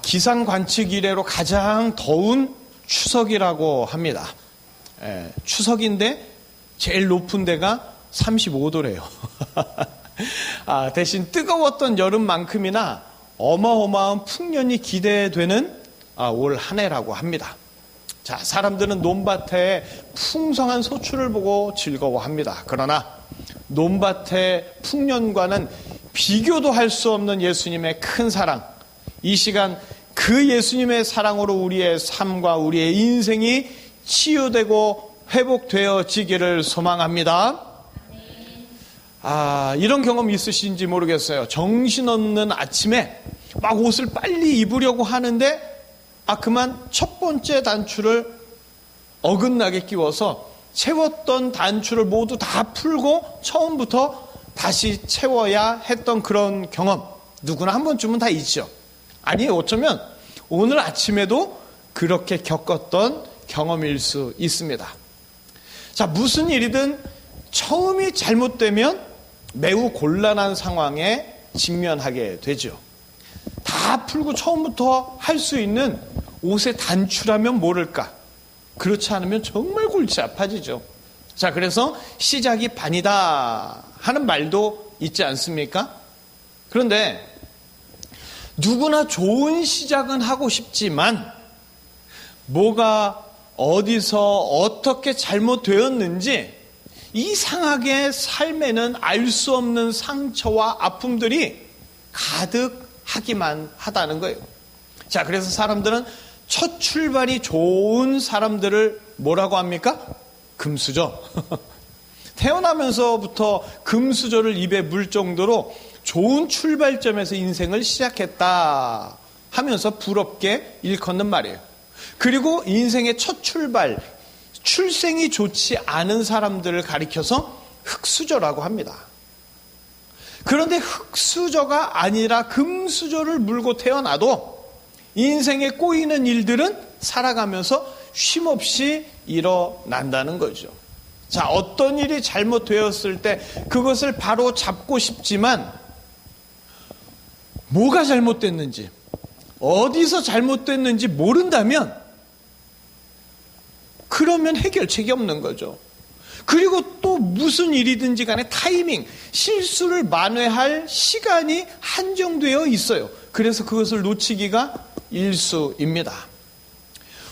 기상 관측 이래로 가장 더운 추석이라고 합니다. 추석인데 제일 높은 데가 35도래요. 대신 뜨거웠던 여름만큼이나 어마어마한 풍년이 기대되는 올 한 해라고 합니다. 자, 사람들은 논밭에 풍성한 소출을 보고 즐거워합니다. 그러나 논밭의 풍년과는 비교도 할 수 없는 예수님의 큰 사랑, 이 시간 그 예수님의 사랑으로 우리의 삶과 우리의 인생이 치유되고 회복되어지기를 소망합니다. 이런 경험 있으신지 모르겠어요. 정신없는 아침에 막 옷을 빨리 입으려고 하는데 그만 첫 번째 단추를 어긋나게 끼워서 채웠던 단추를 모두 다 풀고 처음부터 다시 채워야 했던 그런 경험, 누구나 한 번쯤은 다 있죠. 아니, 어쩌면 오늘 아침에도 그렇게 겪었던 경험일 수 있습니다. 자, 무슨 일이든 처음이 잘못되면 매우 곤란한 상황에 직면하게 되죠. 다 풀고 처음부터 할 수 있는 옷의 단추라면 모를까? 그렇지 않으면 정말 골치 아파지죠. 자, 그래서 시작이 반이다 하는 말도 있지 않습니까? 그런데 누구나 좋은 시작은 하고 싶지만 뭐가 어디서 어떻게 잘못되었는지 이상하게 삶에는 알 수 없는 상처와 아픔들이 가득하기만 하다는 거예요. 자, 그래서 사람들은 첫 출발이 좋은 사람들을 뭐라고 합니까? 금수저. 태어나면서부터 금수저를 입에 물 정도로 좋은 출발점에서 인생을 시작했다 하면서 부럽게 일컫는 말이에요. 그리고 인생의 첫 출발, 출생이 좋지 않은 사람들을 가리켜서 흙수저라고 합니다. 그런데 흙수저가 아니라 금수저를 물고 태어나도 인생에 꼬이는 일들은 살아가면서 쉼없이 일어난다는 거죠. 자, 어떤 일이 잘못되었을 때 그것을 바로 잡고 싶지만 뭐가 잘못됐는지, 어디서 잘못됐는지 모른다면 그러면 해결책이 없는 거죠. 그리고 또 무슨 일이든지 간에 타이밍, 실수를 만회할 시간이 한정되어 있어요. 그래서 그것을 놓치기가 일수입니다.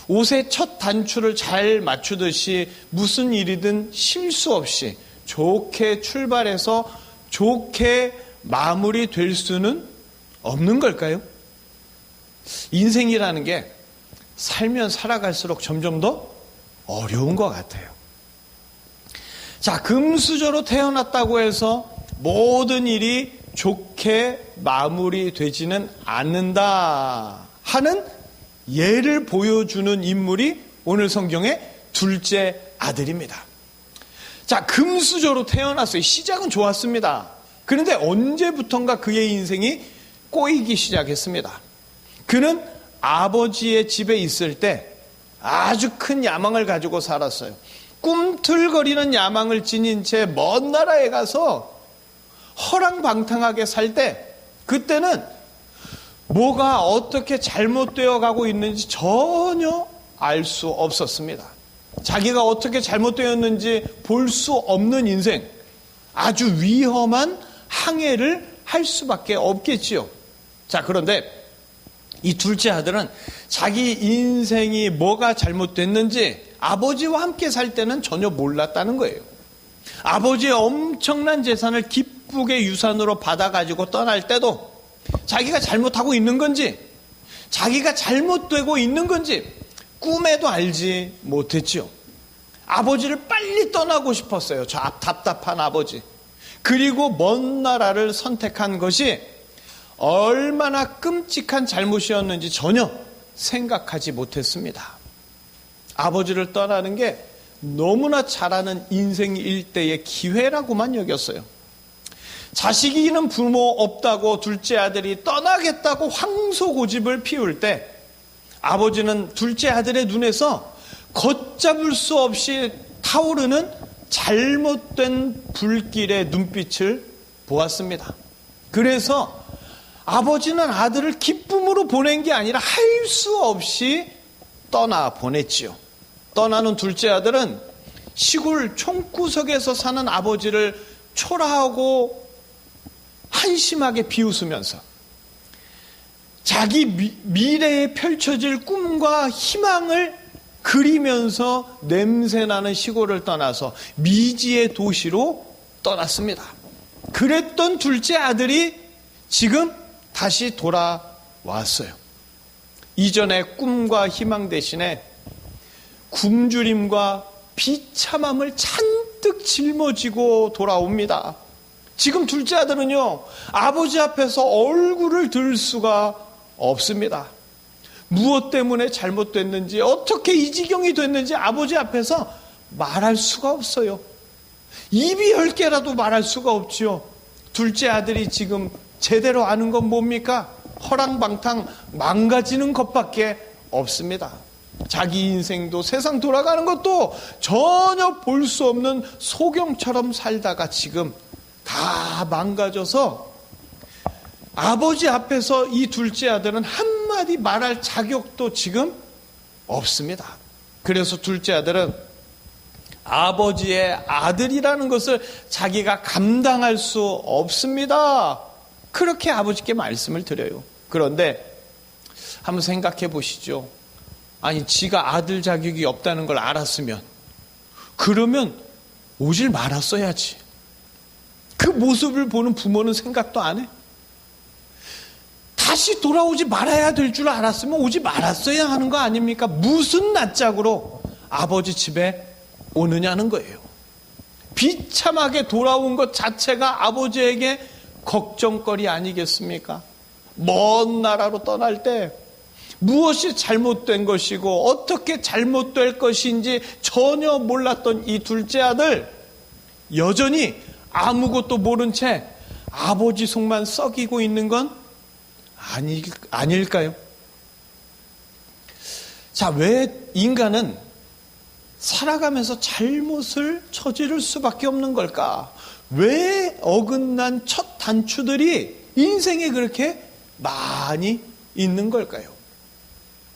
옷의 첫 단추를 잘 맞추듯이 무슨 일이든 실수 없이 좋게 출발해서 좋게 마무리될 수는 없는 걸까요? 인생이라는 게 살면 살아갈수록 점점 더 어려운 것 같아요. 자, 금수저로 태어났다고 해서 모든 일이 좋게 마무리되지는 않는다 하는 예를 보여주는 인물이 오늘 성경의 둘째 아들입니다. 자, 금수저로 태어났어요. 시작은 좋았습니다. 그런데 언제부턴가 그의 인생이 꼬이기 시작했습니다. 그는 아버지의 집에 있을 때 아주 큰 야망을 가지고 살았어요. 꿈틀거리는 야망을 지닌 채 먼 나라에 가서 허랑방탕하게 살 때, 그때는 뭐가 어떻게 잘못되어 가고 있는지 전혀 알 수 없었습니다. 자기가 어떻게 잘못되었는지 볼 수 없는 인생, 아주 위험한 항해를 할 수밖에 없겠지요. 자, 그런데 이 둘째 아들은 자기 인생이 뭐가 잘못됐는지 아버지와 함께 살 때는 전혀 몰랐다는 거예요. 아버지의 엄청난 재산을 기쁘게 유산으로 받아가지고 떠날 때도 자기가 잘못하고 있는 건지, 자기가 잘못되고 있는 건지 꿈에도 알지 못했지요. 아버지를 빨리 떠나고 싶었어요. 저 답답한 아버지. 그리고 먼 나라를 선택한 것이 얼마나 끔찍한 잘못이었는지 전혀 생각하지 못했습니다. 아버지를 떠나는 게 너무나 잘하는 인생 일대의 기회라고만 여겼어요. 자식이 있는 부모 없다고 둘째 아들이 떠나겠다고 황소고집을 피울 때 아버지는 둘째 아들의 눈에서 걷잡을 수 없이 타오르는 잘못된 불길의 눈빛을 보았습니다. 그래서 아버지는 아들을 기쁨으로 보낸 게 아니라 할 수 없이 떠나 보냈지요. 떠나는 둘째 아들은 시골 총구석에서 사는 아버지를 초라하고 한심하게 비웃으면서 자기 미래에 펼쳐질 꿈과 희망을 그리면서 냄새나는 시골을 떠나서 미지의 도시로 떠났습니다. 그랬던 둘째 아들이 지금 다시 돌아왔어요. 이전의 꿈과 희망 대신에 굶주림과 비참함을 잔뜩 짊어지고 돌아옵니다. 지금 둘째 아들은요, 아버지 앞에서 얼굴을 들 수가 없습니다. 무엇 때문에 잘못됐는지, 어떻게 이 지경이 됐는지 아버지 앞에서 말할 수가 없어요. 입이 10개라도 말할 수가 없지요. 둘째 아들이 지금 제대로 아는 건 뭡니까? 허랑방탕 망가지는 것밖에 없습니다. 자기 인생도 세상 돌아가는 것도 전혀 볼 수 없는 소경처럼 살다가 지금 다 망가져서 아버지 앞에서 이 둘째 아들은 한마디 말할 자격도 지금 없습니다. 그래서 둘째 아들은 아버지의 아들이라는 것을 자기가 감당할 수 없습니다. 그렇게 아버지께 말씀을 드려요. 그런데 한번 생각해 보시죠. 아니, 지가 아들 자격이 없다는 걸 알았으면 그러면 오질 말았어야지. 그 모습을 보는 부모는 생각도 안 해? 다시 돌아오지 말아야 될 줄 알았으면 오지 말았어야 하는 거 아닙니까? 무슨 낯짝으로 아버지 집에 오느냐는 거예요. 비참하게 돌아온 것 자체가 아버지에게 걱정거리 아니겠습니까? 먼 나라로 떠날 때 무엇이 잘못된 것이고 어떻게 잘못될 것인지 전혀 몰랐던 이 둘째 아들, 여전히 아무것도 모른 채 아버지 속만 썩이고 있는 건 아닐까요? 자, 왜 인간은 살아가면서 잘못을 저지를 수밖에 없는 걸까? 왜 어긋난 첫 단추들이 인생에 그렇게 많이 있는 걸까요?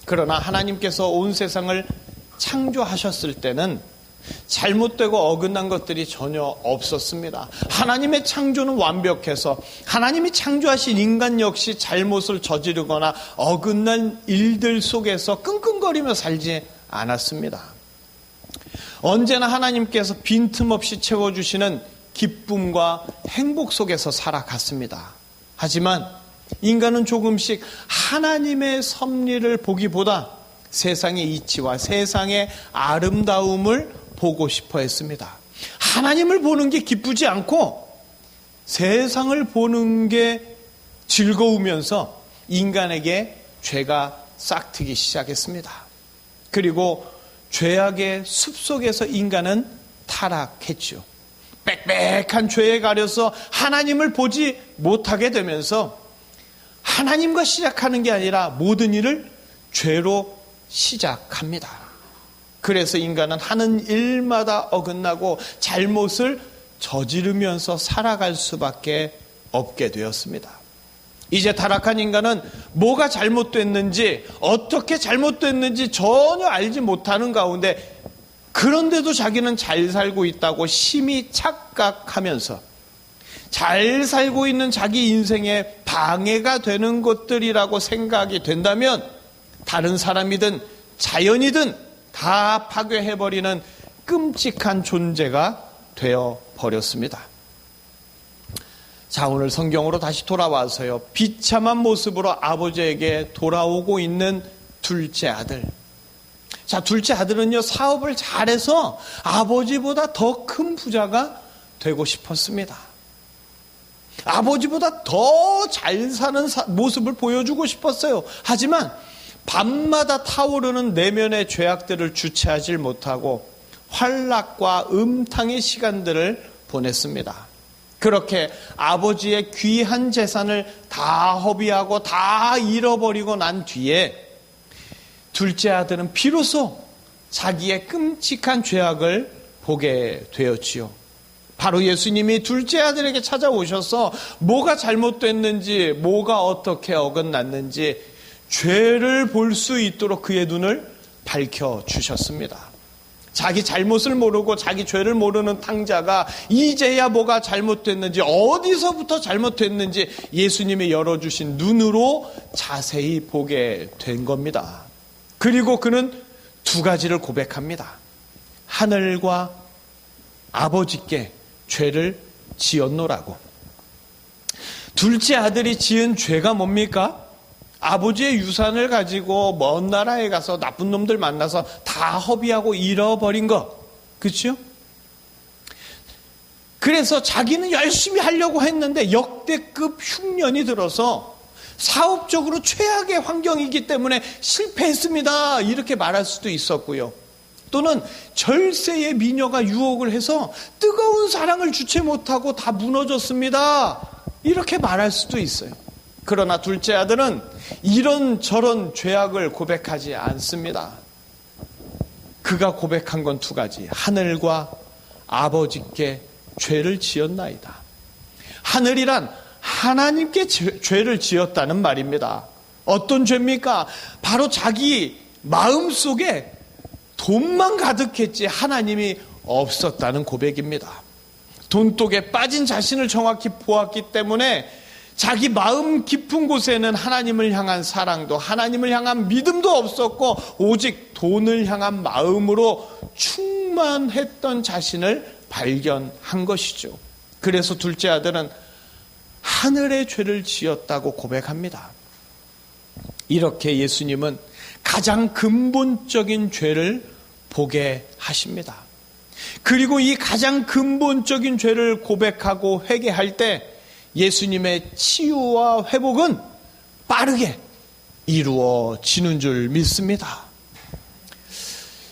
그러나 하나님께서 온 세상을 창조하셨을 때는 잘못되고 어긋난 것들이 전혀 없었습니다. 하나님의 창조는 완벽해서 하나님이 창조하신 인간 역시 잘못을 저지르거나 어긋난 일들 속에서 끙끙거리며 살지 않았습니다. 언제나 하나님께서 빈틈없이 채워주시는 기쁨과 행복 속에서 살아갔습니다. 하지만 인간은 조금씩 하나님의 섭리를 보기보다 세상의 이치와 세상의 아름다움을 보고 싶어 했습니다. 하나님을 보는 게 기쁘지 않고 세상을 보는 게 즐거우면서 인간에게 죄가 싹트기 시작했습니다. 그리고 죄악의 숲속에서 인간은 타락했죠. 빽빽한 죄에 가려서 하나님을 보지 못하게 되면서 하나님과 시작하는 게 아니라 모든 일을 죄로 시작합니다. 그래서 인간은 하는 일마다 어긋나고 잘못을 저지르면서 살아갈 수밖에 없게 되었습니다. 이제 타락한 인간은 뭐가 잘못됐는지, 어떻게 잘못됐는지 전혀 알지 못하는 가운데, 그런데도 자기는 잘 살고 있다고 심히 착각하면서 잘 살고 있는 자기 인생에 방해가 되는 것들이라고 생각이 된다면 다른 사람이든 자연이든 다 파괴해버리는 끔찍한 존재가 되어버렸습니다. 자, 오늘 성경으로 다시 돌아와서요. 비참한 모습으로 아버지에게 돌아오고 있는 둘째 아들. 자, 둘째 아들은요, 사업을 잘해서 아버지보다 더 큰 부자가 되고 싶었습니다. 아버지보다 더 잘 사는 모습을 보여주고 싶었어요. 하지만 밤마다 타오르는 내면의 죄악들을 주체하지 못하고 환락과 음탕의 시간들을 보냈습니다. 그렇게 아버지의 귀한 재산을 다 허비하고 다 잃어버리고 난 뒤에 둘째 아들은 비로소 자기의 끔찍한 죄악을 보게 되었지요. 바로 예수님이 둘째 아들에게 찾아오셔서 뭐가 잘못됐는지, 뭐가 어떻게 어긋났는지 죄를 볼 수 있도록 그의 눈을 밝혀주셨습니다. 자기 잘못을 모르고 자기 죄를 모르는 탕자가 이제야 뭐가 잘못됐는지, 어디서부터 잘못됐는지 예수님이 열어주신 눈으로 자세히 보게 된 겁니다. 그리고 그는 두 가지를 고백합니다. 하늘과 아버지께 죄를 지었노라고. 둘째 아들이 지은 죄가 뭡니까? 아버지의 유산을 가지고 먼 나라에 가서 나쁜 놈들 만나서 다 허비하고 잃어버린 것. 그렇죠? 그래서 자기는 열심히 하려고 했는데 역대급 흉년이 들어서 사업적으로 최악의 환경이기 때문에 실패했습니다. 이렇게 말할 수도 있었고요. 또는 절세의 미녀가 유혹을 해서 뜨거운 사랑을 주체 못하고 다 무너졌습니다. 이렇게 말할 수도 있어요. 그러나 둘째 아들은 이런저런 죄악을 고백하지 않습니다. 그가 고백한 건 두 가지. 하늘과 아버지께 죄를 지었나이다. 하늘이란 하나님께 죄를 지었다는 말입니다. 어떤 죄입니까? 바로 자기 마음속에 돈만 가득했지 하나님이 없었다는 고백입니다. 돈독에 빠진 자신을 정확히 보았기 때문에 자기 마음 깊은 곳에는 하나님을 향한 사랑도, 하나님을 향한 믿음도 없었고 오직 돈을 향한 마음으로 충만했던 자신을 발견한 것이죠. 그래서 둘째 아들은 하늘의 죄를 지었다고 고백합니다. 이렇게 예수님은 가장 근본적인 죄를 보게 하십니다. 그리고 이 가장 근본적인 죄를 고백하고 회개할 때 예수님의 치유와 회복은 빠르게 이루어지는 줄 믿습니다.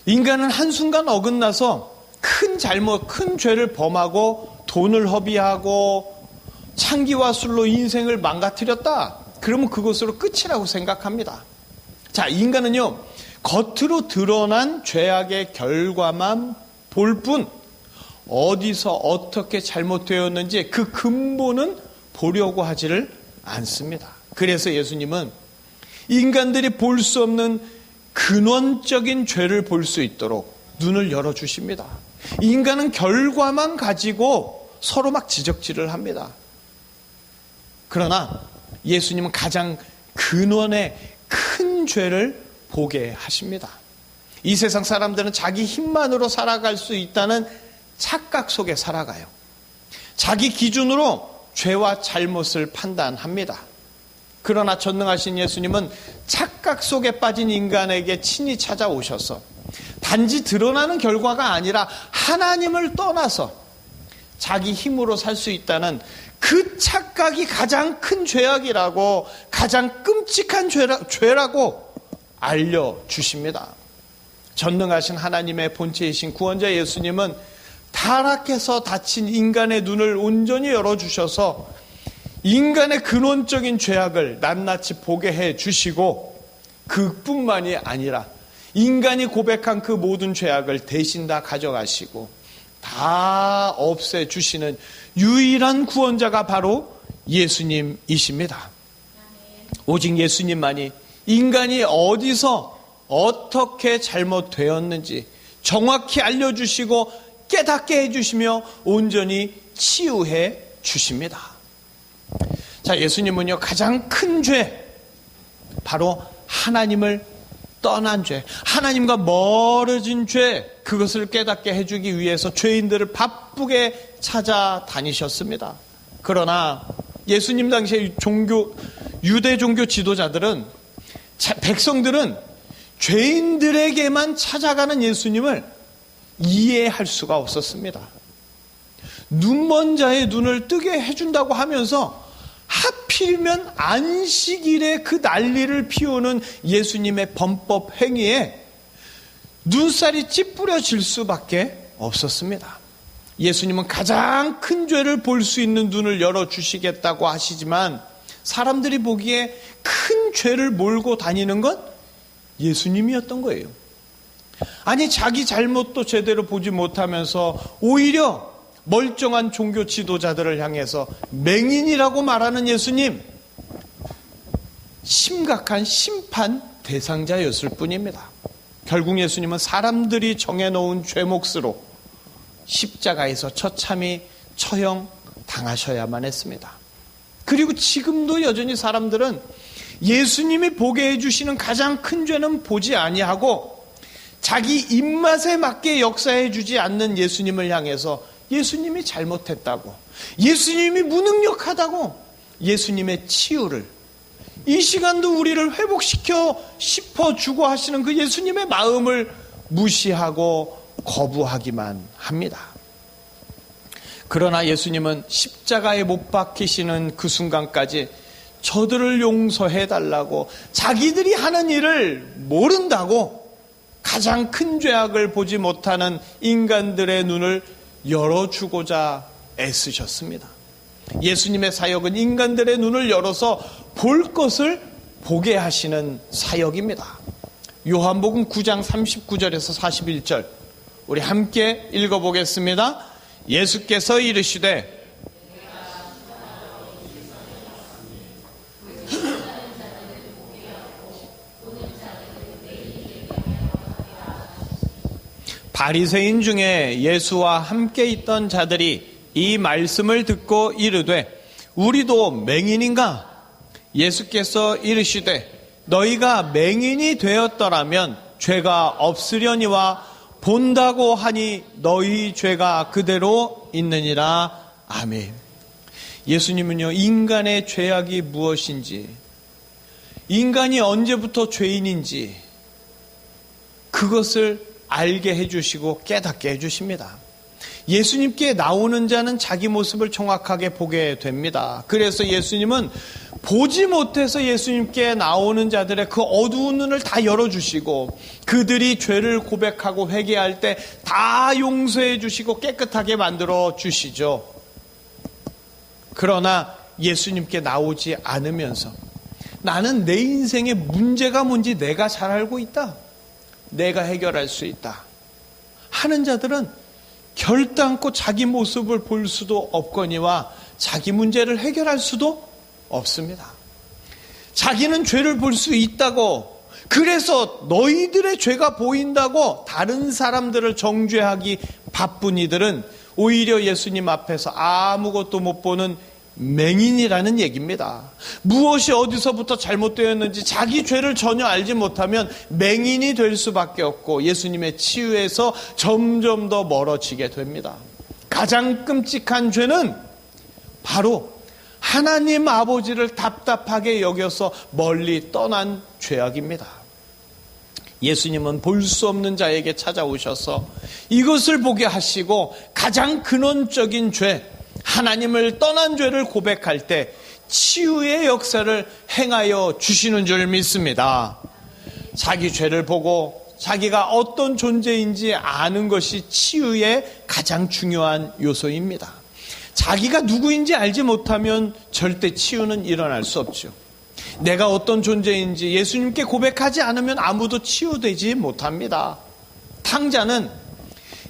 인간은 한순간 어긋나서 큰 잘못, 큰 죄를 범하고 돈을 허비하고 창기와 술로 인생을 망가뜨렸다. 그러면 그것으로 끝이라고 생각합니다. 자, 인간은요, 겉으로 드러난 죄악의 결과만 볼 뿐 어디서 어떻게 잘못되었는지 그 근본은 보려고 하지를 않습니다. 그래서 예수님은 인간들이 볼 수 없는 근원적인 죄를 볼 수 있도록 눈을 열어주십니다. 인간은 결과만 가지고 서로 막 지적질을 합니다. 그러나 예수님은 가장 근원의 큰 죄를 보게 하십니다. 이 세상 사람들은 자기 힘만으로 살아갈 수 있다는 착각 속에 살아가요. 자기 기준으로 죄와 잘못을 판단합니다. 그러나 전능하신 예수님은 착각 속에 빠진 인간에게 친히 찾아오셔서 단지 드러나는 결과가 아니라 하나님을 떠나서 자기 힘으로 살 수 있다는 그 착각이 가장 큰 죄악이라고, 가장 끔찍한 죄라고 알려주십니다. 전능하신 하나님의 본체이신 구원자 예수님은 타락해서 닫힌 인간의 눈을 온전히 열어주셔서 인간의 근원적인 죄악을 낱낱이 보게 해주시고, 그뿐만이 아니라 인간이 고백한 그 모든 죄악을 대신 다 가져가시고 다 없애주시는 유일한 구원자가 바로 예수님이십니다. 오직 예수님만이 인간이 어디서 어떻게 잘못되었는지 정확히 알려주시고 깨닫게 해주시며 온전히 치유해 주십니다. 자, 예수님은요, 가장 큰 죄, 바로 하나님을 떠난 죄, 하나님과 멀어진 죄, 그것을 깨닫게 해주기 위해서 죄인들을 바쁘게 찾아다니셨습니다. 그러나 예수님 당시의 유대 종교 지도자들은, 백성들은 죄인들에게만 찾아가는 예수님을 이해할 수가 없었습니다. 눈먼 자의 눈을 뜨게 해준다고 하면서 하필이면 안식일에 그 난리를 피우는 예수님의 범법 행위에 눈살이 찌푸려질 수밖에 없었습니다. 예수님은 가장 큰 죄를 볼 수 있는 눈을 열어주시겠다고 하시지만 사람들이 보기에 큰 죄를 몰고 다니는 건 예수님이었던 거예요. 아니, 자기 잘못도 제대로 보지 못하면서 오히려 멀쩡한 종교 지도자들을 향해서 맹인이라고 말하는 예수님, 심각한 심판 대상자였을 뿐입니다. 결국 예수님은 사람들이 정해놓은 죄 몫으로 십자가에서 처참히 처형 당하셔야만 했습니다. 그리고 지금도 여전히 사람들은 예수님이 보게 해주시는 가장 큰 죄는 보지 아니하고 자기 입맛에 맞게 역사해 주지 않는 예수님을 향해서 예수님이 잘못했다고, 예수님이 무능력하다고, 예수님의 치유를, 이 시간도 우리를 회복시켜 싶어주고 하시는 그 예수님의 마음을 무시하고 거부하기만 합니다. 그러나 예수님은 십자가에 못 박히시는 그 순간까지 저들을 용서해 달라고, 자기들이 하는 일을 모른다고 가장 큰 죄악을 보지 못하는 인간들의 눈을 열어주고자 애쓰셨습니다. 예수님의 사역은 인간들의 눈을 열어서 볼 것을 보게 하시는 사역입니다. 요한복음 9장 39절에서 41절 우리 함께 읽어보겠습니다. 예수께서 이르시되 바리새인 중에 예수와 함께 있던 자들이 이 말씀을 듣고 이르되 우리도 맹인인가? 예수께서 이르시되 너희가 맹인이 되었더라면 죄가 없으려니와 본다고 하니 너희 죄가 그대로 있느니라. 아멘. 예수님은요, 인간의 죄악이 무엇인지, 인간이 언제부터 죄인인지 그것을 알게 해주시고 깨닫게 해주십니다. 예수님께 나오는 자는 자기 모습을 정확하게 보게 됩니다. 그래서 예수님은 보지 못해서 예수님께 나오는 자들의 그 어두운 눈을 다 열어주시고 그들이 죄를 고백하고 회개할 때 다 용서해 주시고 깨끗하게 만들어 주시죠. 그러나 예수님께 나오지 않으면서 나는 내 인생의 문제가 뭔지 내가 잘 알고 있다, 내가 해결할 수 있다 하는 자들은 결단코 자기 모습을 볼 수도 없거니와 자기 문제를 해결할 수도 없습니다. 자기는 죄를 볼 수 있다고, 그래서 너희들의 죄가 보인다고 다른 사람들을 정죄하기 바쁜 이들은 오히려 예수님 앞에서 아무것도 못 보는 맹인이라는 얘기입니다. 무엇이 어디서부터 잘못되었는지 자기 죄를 전혀 알지 못하면 맹인이 될 수밖에 없고 예수님의 치유에서 점점 더 멀어지게 됩니다. 가장 끔찍한 죄는 바로 하나님 아버지를 답답하게 여겨서 멀리 떠난 죄악입니다. 예수님은 볼 수 없는 자에게 찾아오셔서 이것을 보게 하시고 가장 근원적인 죄, 하나님을 떠난 죄를 고백할 때 치유의 역사를 행하여 주시는 줄 믿습니다. 자기 죄를 보고 자기가 어떤 존재인지 아는 것이 치유의 가장 중요한 요소입니다. 자기가 누구인지 알지 못하면 절대 치유는 일어날 수 없죠. 내가 어떤 존재인지 예수님께 고백하지 않으면 아무도 치유되지 못합니다. 탕자는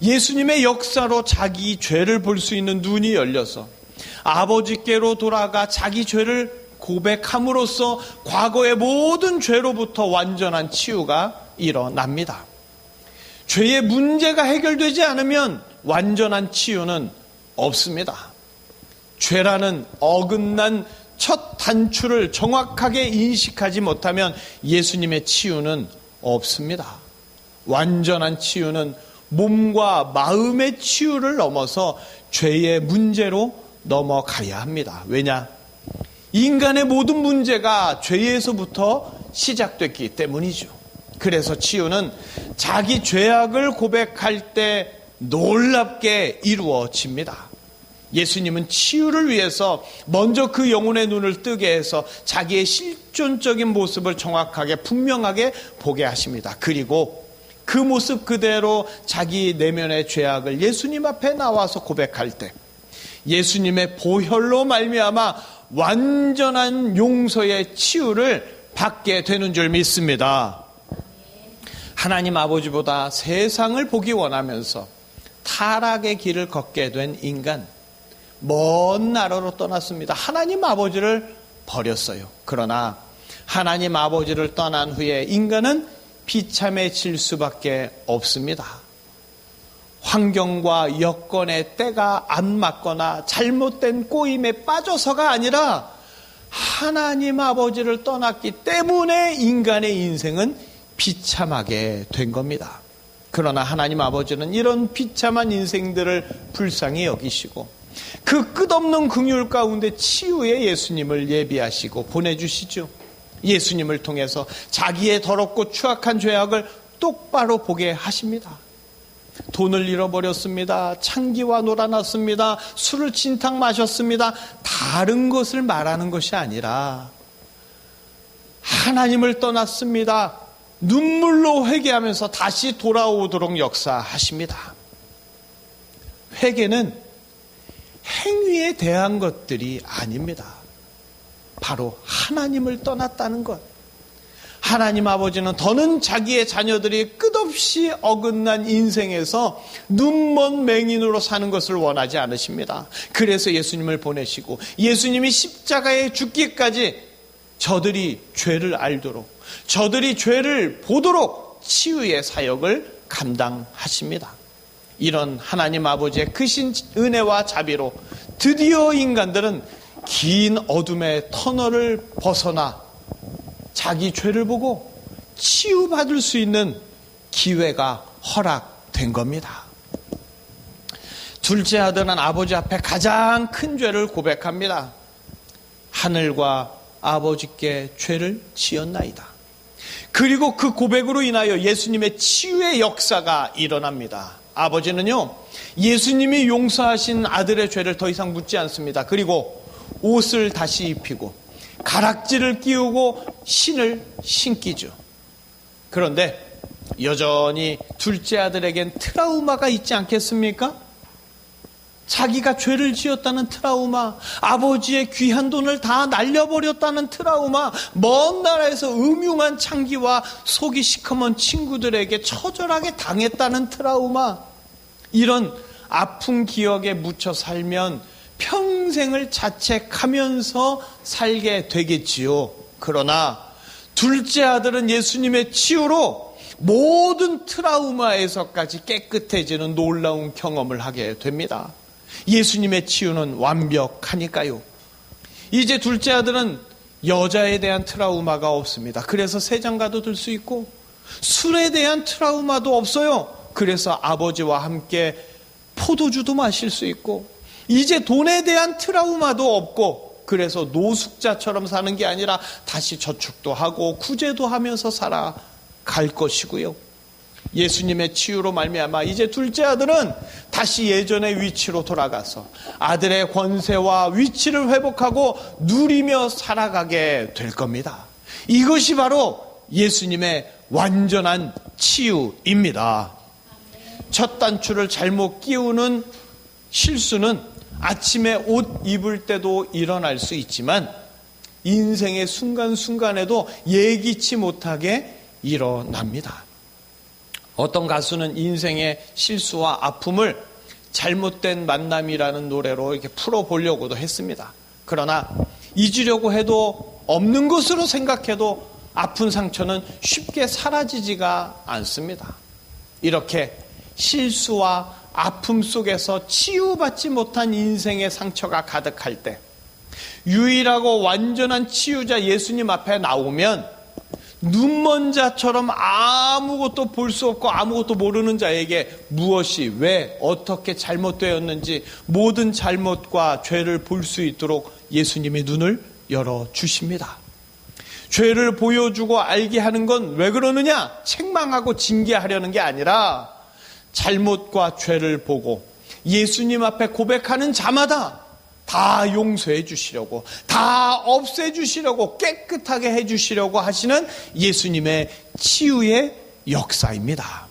예수님의 역사로 자기 죄를 볼 수 있는 눈이 열려서 아버지께로 돌아가 자기 죄를 고백함으로써 과거의 모든 죄로부터 완전한 치유가 일어납니다. 죄의 문제가 해결되지 않으면 완전한 치유는 없습니다. 죄라는 어긋난 첫 단추를 정확하게 인식하지 못하면 예수님의 치유는 없습니다. 완전한 치유는 몸과 마음의 치유를 넘어서 죄의 문제로 넘어가야 합니다. 왜냐? 인간의 모든 문제가 죄에서부터 시작됐기 때문이죠. 그래서 치유는 자기 죄악을 고백할 때 놀랍게 이루어집니다. 예수님은 치유를 위해서 먼저 그 영혼의 눈을 뜨게 해서 자기의 실존적인 모습을 정확하게 분명하게 보게 하십니다. 그리고 그 모습 그대로 자기 내면의 죄악을 예수님 앞에 나와서 고백할 때 예수님의 보혈로 말미암아 완전한 용서의 치유를 받게 되는 줄 믿습니다. 하나님 아버지보다 세상을 보기 원하면서 타락의 길을 걷게 된 인간, 먼 나라로 떠났습니다. 하나님 아버지를 버렸어요. 그러나 하나님 아버지를 떠난 후에 인간은 비참해질 수밖에 없습니다. 환경과 여건의 때가 안 맞거나 잘못된 꼬임에 빠져서가 아니라 하나님 아버지를 떠났기 때문에 인간의 인생은 비참하게 된 겁니다. 그러나 하나님 아버지는 이런 비참한 인생들을 불쌍히 여기시고 그 끝없는 긍휼 가운데 치유의 예수님을 예비하시고 보내주시죠. 예수님을 통해서 자기의 더럽고 추악한 죄악을 똑바로 보게 하십니다. 돈을 잃어버렸습니다. 창기와 놀아났습니다. 술을 진탕 마셨습니다. 다른 것을 말하는 것이 아니라 하나님을 떠났습니다. 눈물로 회개하면서 다시 돌아오도록 역사하십니다. 회개는 행위에 대한 것들이 아닙니다. 바로 하나님을 떠났다는 것. 하나님 아버지는 더는 자기의 자녀들이 끝없이 어긋난 인생에서 눈먼 맹인으로 사는 것을 원하지 않으십니다. 그래서 예수님을 보내시고 예수님이 십자가에 죽기까지 저들이 죄를 알도록, 저들이 죄를 보도록 치유의 사역을 감당하십니다. 이런 하나님 아버지의 크신 은혜와 자비로 드디어 인간들은 긴 어둠의 터널을 벗어나 자기 죄를 보고 치유받을 수 있는 기회가 허락된 겁니다. 둘째 아들은 아버지 앞에 가장 큰 죄를 고백합니다. 하늘과 아버지께 죄를 지었나이다. 그리고 그 고백으로 인하여 예수님의 치유의 역사가 일어납니다. 아버지는요, 예수님이 용서하신 아들의 죄를 더 이상 묻지 않습니다. 그리고 옷을 다시 입히고 가락지를 끼우고 신을 신기죠. 그런데 여전히 둘째 아들에겐 트라우마가 있지 않겠습니까? 자기가 죄를 지었다는 트라우마, 아버지의 귀한 돈을 다 날려버렸다는 트라우마, 먼 나라에서 음흉한 창기와 속이 시커먼 친구들에게 처절하게 당했다는 트라우마, 이런 아픈 기억에 묻혀 살면 평생을 자책하면서 살게 되겠지요. 그러나 둘째 아들은 예수님의 치유로 모든 트라우마에서까지 깨끗해지는 놀라운 경험을 하게 됩니다. 예수님의 치유는 완벽하니까요. 이제 둘째 아들은 여자에 대한 트라우마가 없습니다. 그래서 세장가도 들 수 있고 술에 대한 트라우마도 없어요. 그래서 아버지와 함께 포도주도 마실 수 있고 이제 돈에 대한 트라우마도 없고 그래서 노숙자처럼 사는 게 아니라 다시 저축도 하고 구제도 하면서 살아갈 것이고요. 예수님의 치유로 말미암아 이제 둘째 아들은 다시 예전의 위치로 돌아가서 아들의 권세와 위치를 회복하고 누리며 살아가게 될 겁니다. 이것이 바로 예수님의 완전한 치유입니다. 첫 단추를 잘못 끼우는 실수는 아침에 옷 입을 때도 일어날 수 있지만 인생의 순간순간에도 예기치 못하게 일어납니다. 어떤 가수는 인생의 실수와 아픔을 잘못된 만남이라는 노래로 이렇게 풀어보려고도 했습니다. 그러나 잊으려고 해도 없는 것으로 생각해도 아픈 상처는 쉽게 사라지지가 않습니다. 이렇게 실수와 아픔 속에서 치유받지 못한 인생의 상처가 가득할 때 유일하고 완전한 치유자 예수님 앞에 나오면 눈먼 자처럼 아무것도 볼 수 없고 아무것도 모르는 자에게 무엇이 왜 어떻게 잘못되었는지 모든 잘못과 죄를 볼 수 있도록 예수님이 눈을 열어주십니다. 죄를 보여주고 알게 하는 건 왜 그러느냐? 책망하고 징계하려는 게 아니라 잘못과 죄를 보고 예수님 앞에 고백하는 자마다 다 용서해 주시려고, 다 없애 주시려고, 깨끗하게 해 주시려고 하시는 예수님의 치유의 역사입니다.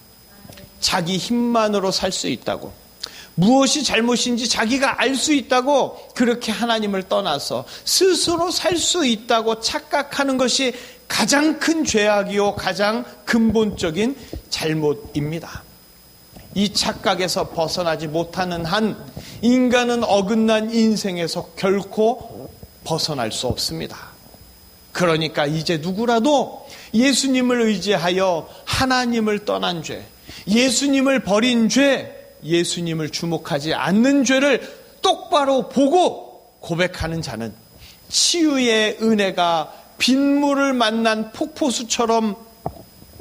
자기 힘만으로 살 수 있다고, 무엇이 잘못인지 자기가 알 수 있다고, 그렇게 하나님을 떠나서 스스로 살 수 있다고 착각하는 것이 가장 큰 죄악이요 가장 근본적인 잘못입니다. 이 착각에서 벗어나지 못하는 한 인간은 어긋난 인생에서 결코 벗어날 수 없습니다. 그러니까 이제 누구라도 예수님을 의지하여 하나님을 떠난 죄, 예수님을 버린 죄, 예수님을 주목하지 않는 죄를 똑바로 보고 고백하는 자는 치유의 은혜가 빗물을 만난 폭포수처럼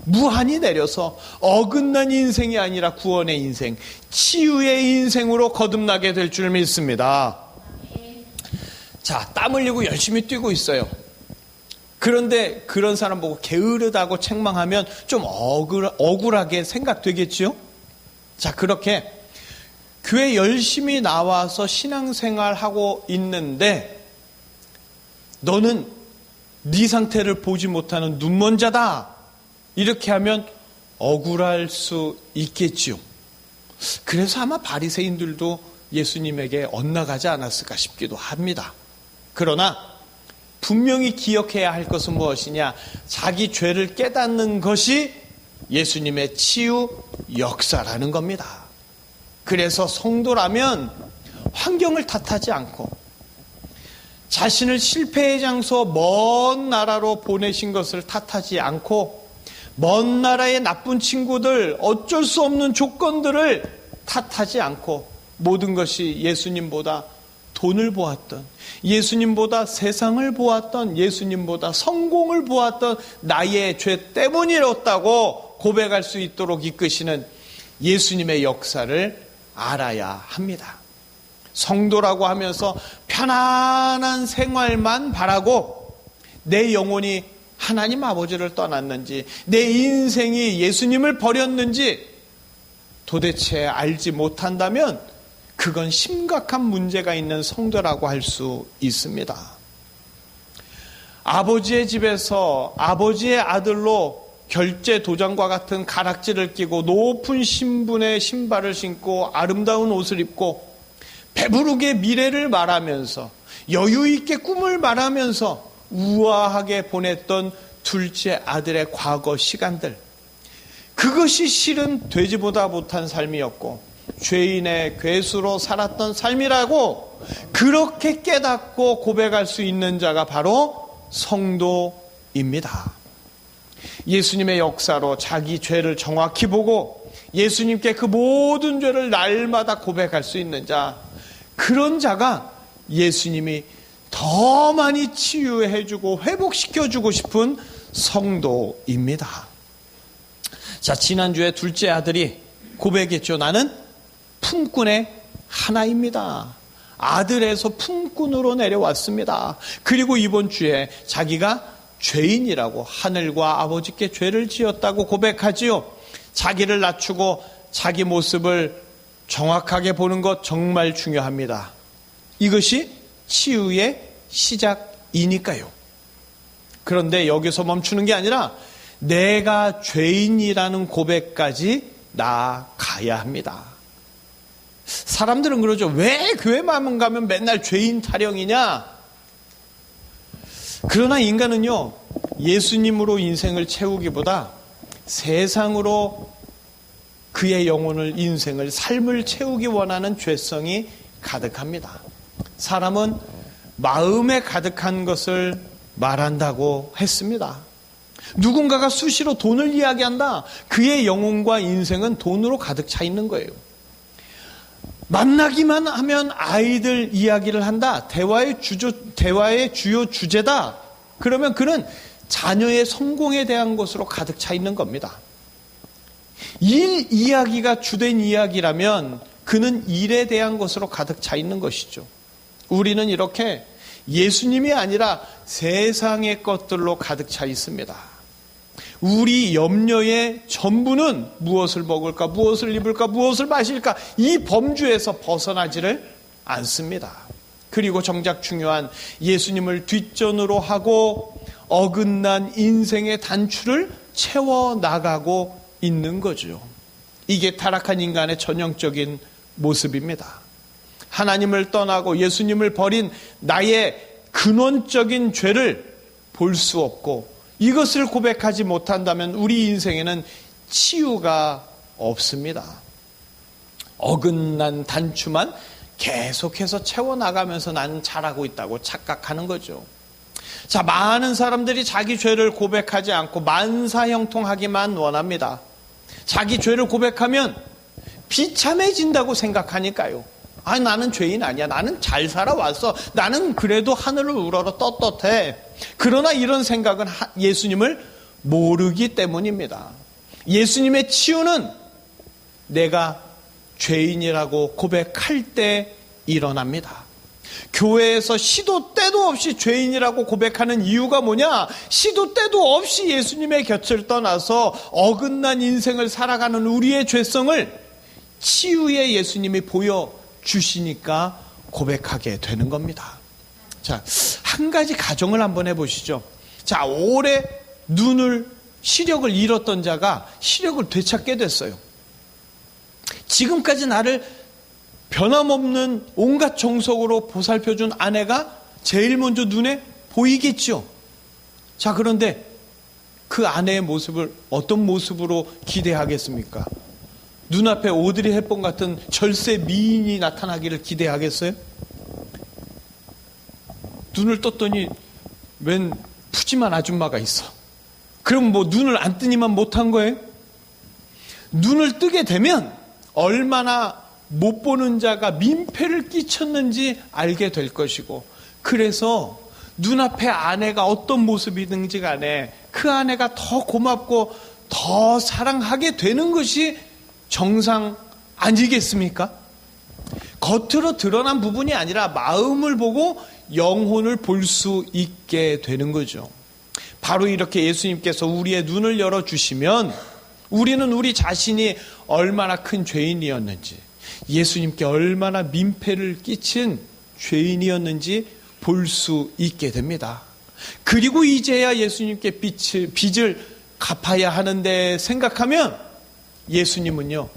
무한히 내려서 어긋난 인생이 아니라 구원의 인생, 치유의 인생으로 거듭나게 될 줄 믿습니다. 자, 땀 흘리고 열심히 뛰고 있어요. 그런데 그런 사람 보고 게으르다고 책망하면 좀 억울하게 생각되겠지요? 자, 그렇게 교회 열심히 나와서 신앙생활하고 있는데 너는 네 상태를 보지 못하는 눈먼 자다. 이렇게 하면 억울할 수 있겠지요. 그래서 아마 바리새인들도 예수님에게 엇나가지 않았을까 싶기도 합니다. 그러나 분명히 기억해야 할 것은 무엇이냐? 자기 죄를 깨닫는 것이 예수님의 치유 역사라는 겁니다. 그래서 성도라면 환경을 탓하지 않고 자신을 실패의 장소 먼 나라로 보내신 것을 탓하지 않고 먼 나라의 나쁜 친구들, 어쩔 수 없는 조건들을 탓하지 않고 모든 것이 예수님보다 돈을 보았던, 예수님보다 세상을 보았던, 예수님보다 성공을 보았던 나의 죄 때문이었다고 고백할 수 있도록 이끄시는 예수님의 역사를 알아야 합니다. 성도라고 하면서 편안한 생활만 바라고 내 영혼이 하나님 아버지를 떠났는지, 내 인생이 예수님을 버렸는지 도대체 알지 못한다면 그건 심각한 문제가 있는 성도라고 할 수 있습니다. 아버지의 집에서 아버지의 아들로 결제 도장과 같은 가락지를 끼고 높은 신분의 신발을 신고 아름다운 옷을 입고 배부르게 미래를 말하면서 여유 있게 꿈을 말하면서 우아하게 보냈던 둘째 아들의 과거 시간들, 그것이 실은 되지보다 못한 삶이었고 죄인의 괴수로 살았던 삶이라고 그렇게 깨닫고 고백할 수 있는 자가 바로 성도입니다. 예수님의 역사로 자기 죄를 정확히 보고 예수님께 그 모든 죄를 날마다 고백할 수 있는 자, 그런 자가 예수님이 더 많이 치유해주고 회복시켜주고 싶은 성도입니다. 자, 지난주에 둘째 아들이 고백했죠. 나는 품꾼의 하나입니다. 아들에서 품꾼으로 내려왔습니다. 그리고 이번 주에 자기가 죄인이라고 하늘과 아버지께 죄를 지었다고 고백하지요. 자기를 낮추고 자기 모습을 정확하게 보는 것 정말 중요합니다. 이것이 치유의 시작이니까요. 그런데 여기서 멈추는 게 아니라 내가 죄인이라는 고백까지 나아가야 합니다. 사람들은 그러죠. 왜 교회만 가면 맨날 죄인 타령이냐? 그러나 인간은요, 예수님으로 인생을 채우기보다 세상으로 그의 영혼을, 인생을, 삶을 채우기 원하는 죄성이 가득합니다. 사람은 마음에 가득한 것을 말한다고 했습니다. 누군가가 수시로 돈을 이야기한다. 그의 영혼과 인생은 돈으로 가득 차 있는 거예요. 만나기만 하면 아이들 이야기를 한다. 대화의 주요 주제다. 그러면 그는 자녀의 성공에 대한 것으로 가득 차 있는 겁니다. 일 이야기가 주된 이야기라면 그는 일에 대한 것으로 가득 차 있는 것이죠. 우리는 이렇게 예수님이 아니라 세상의 것들로 가득 차 있습니다. 우리 염려의 전부는 무엇을 먹을까, 무엇을 입을까, 무엇을 마실까, 이 범주에서 벗어나지를 않습니다. 그리고 정작 중요한 예수님을 뒷전으로 하고 어긋난 인생의 단추를 채워나가고 있는 거죠. 이게 타락한 인간의 전형적인 모습입니다. 하나님을 떠나고 예수님을 버린 나의 근원적인 죄를 볼 수 없고 이것을 고백하지 못한다면 우리 인생에는 치유가 없습니다. 어긋난 단추만 계속해서 채워나가면서 나는 잘하고 있다고 착각하는 거죠. 자, 많은 사람들이 자기 죄를 고백하지 않고 만사형통하기만 원합니다. 자기 죄를 고백하면 비참해진다고 생각하니까요. 나는 죄인 아니야. 나는 잘 살아왔어. 나는 그래도 하늘을 우러러 떳떳해. 그러나 이런 생각은 예수님을 모르기 때문입니다. 예수님의 치유는 내가 죄인이라고 고백할 때 일어납니다. 교회에서 시도 때도 없이 죄인이라고 고백하는 이유가 뭐냐? 시도 때도 없이 예수님의 곁을 떠나서 어긋난 인생을 살아가는 우리의 죄성을 치유의 예수님이 보여주시니까 고백하게 되는 겁니다. 자, 한 가지 가정을 한번 해보시죠. 자, 오래 시력을 잃었던 자가 시력을 되찾게 됐어요. 지금까지 나를 변함없는 온갖 정석으로 보살펴준 아내가 제일 먼저 눈에 보이겠죠. 자, 그런데 그 아내의 모습을 어떤 모습으로 기대하겠습니까? 눈앞에 오드리 헵번 같은 절세 미인이 나타나기를 기대하겠어요? 눈을 떴더니 웬 푸짐한 아줌마가 있어. 그럼 뭐 눈을 안 뜨니만 못한 거예요? 눈을 뜨게 되면 얼마나 못 보는 자가 민폐를 끼쳤는지 알게 될 것이고, 그래서 눈앞에 아내가 어떤 모습이든지 간에 그 아내가 더 고맙고 더 사랑하게 되는 것이 정상 아니겠습니까? 겉으로 드러난 부분이 아니라 마음을 보고 영혼을 볼 수 있게 되는 거죠. 바로 이렇게 예수님께서 우리의 눈을 열어주시면 우리는 우리 자신이 얼마나 큰 죄인이었는지, 예수님께 얼마나 민폐를 끼친 죄인이었는지 볼 수 있게 됩니다. 그리고 이제야 예수님께 빚을 갚아야 하는데 생각하면 예수님은요,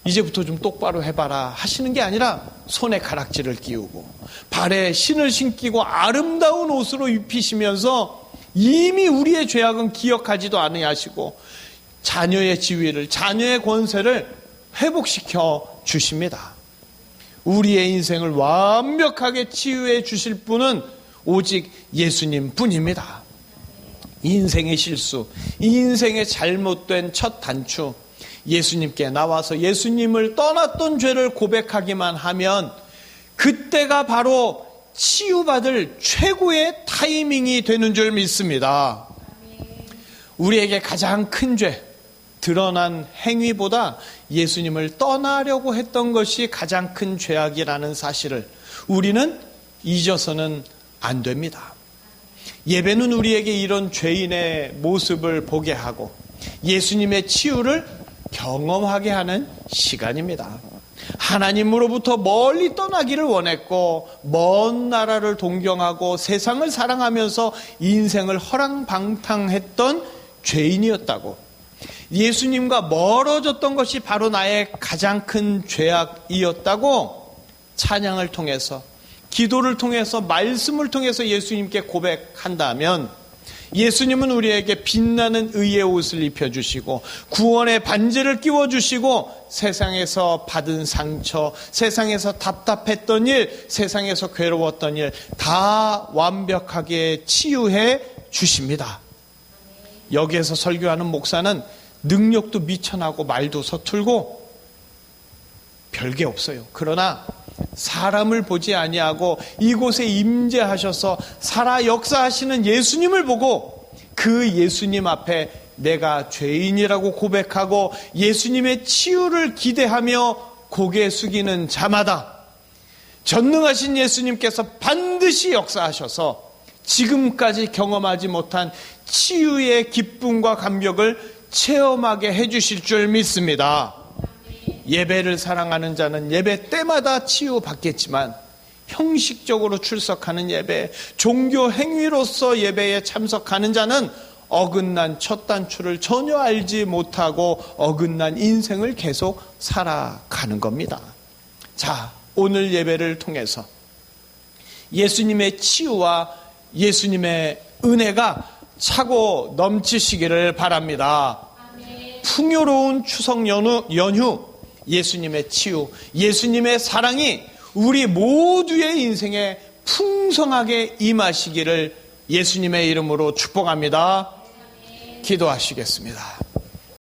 이제부터 좀 똑바로 해봐라 하시는 게 아니라 손에 가락지를 끼우고 발에 신을 신기고 아름다운 옷으로 입히시면서 이미 우리의 죄악은 기억하지도 아니하시고 자녀의 지위를, 자녀의 권세를 회복시켜 주십니다. 우리의 인생을 완벽하게 치유해 주실 분은 오직 예수님 뿐입니다. 인생의 실수, 인생의 잘못된 첫 단추, 예수님께 나와서 예수님을 떠났던 죄를 고백하기만 하면 그때가 바로 치유받을 최고의 타이밍이 되는 줄 믿습니다. 우리에게 가장 큰 죄, 드러난 행위보다 예수님을 떠나려고 했던 것이 가장 큰 죄악이라는 사실을 우리는 잊어서는 안 됩니다. 예배는 우리에게 이런 죄인의 모습을 보게 하고 예수님의 치유를 경험하게 하는 시간입니다. 하나님으로부터 멀리 떠나기를 원했고 먼 나라를 동경하고 세상을 사랑하면서 인생을 허랑방탕했던 죄인이었다고, 예수님과 멀어졌던 것이 바로 나의 가장 큰 죄악이었다고 찬양을 통해서, 기도를 통해서, 말씀을 통해서 예수님께 고백한다면 예수님은 우리에게 빛나는 의의 옷을 입혀주시고 구원의 반지를 끼워주시고 세상에서 받은 상처, 세상에서 답답했던 일, 세상에서 괴로웠던 일 다 완벽하게 치유해 주십니다. 여기에서 설교하는 목사는 능력도 미천하고 말도 서툴고 별게 없어요. 그러나 사람을 보지 아니하고 이곳에 임재하셔서 살아 역사하시는 예수님을 보고 그 예수님 앞에 내가 죄인이라고 고백하고 예수님의 치유를 기대하며 고개 숙이는 자마다 전능하신 예수님께서 반드시 역사하셔서 지금까지 경험하지 못한 치유의 기쁨과 감격을 체험하게 해주실 줄 믿습니다. 예배를 사랑하는 자는 예배 때마다 치유받겠지만 형식적으로 출석하는 예배, 종교 행위로서 예배에 참석하는 자는 어긋난 첫 단추를 전혀 알지 못하고 어긋난 인생을 계속 살아가는 겁니다. 자, 오늘 예배를 통해서 예수님의 치유와 예수님의 은혜가 차고 넘치시기를 바랍니다. 풍요로운 추석 연휴 예수님의 치유, 예수님의 사랑이 우리 모두의 인생에 풍성하게 임하시기를 예수님의 이름으로 축복합니다. 기도하시겠습니다.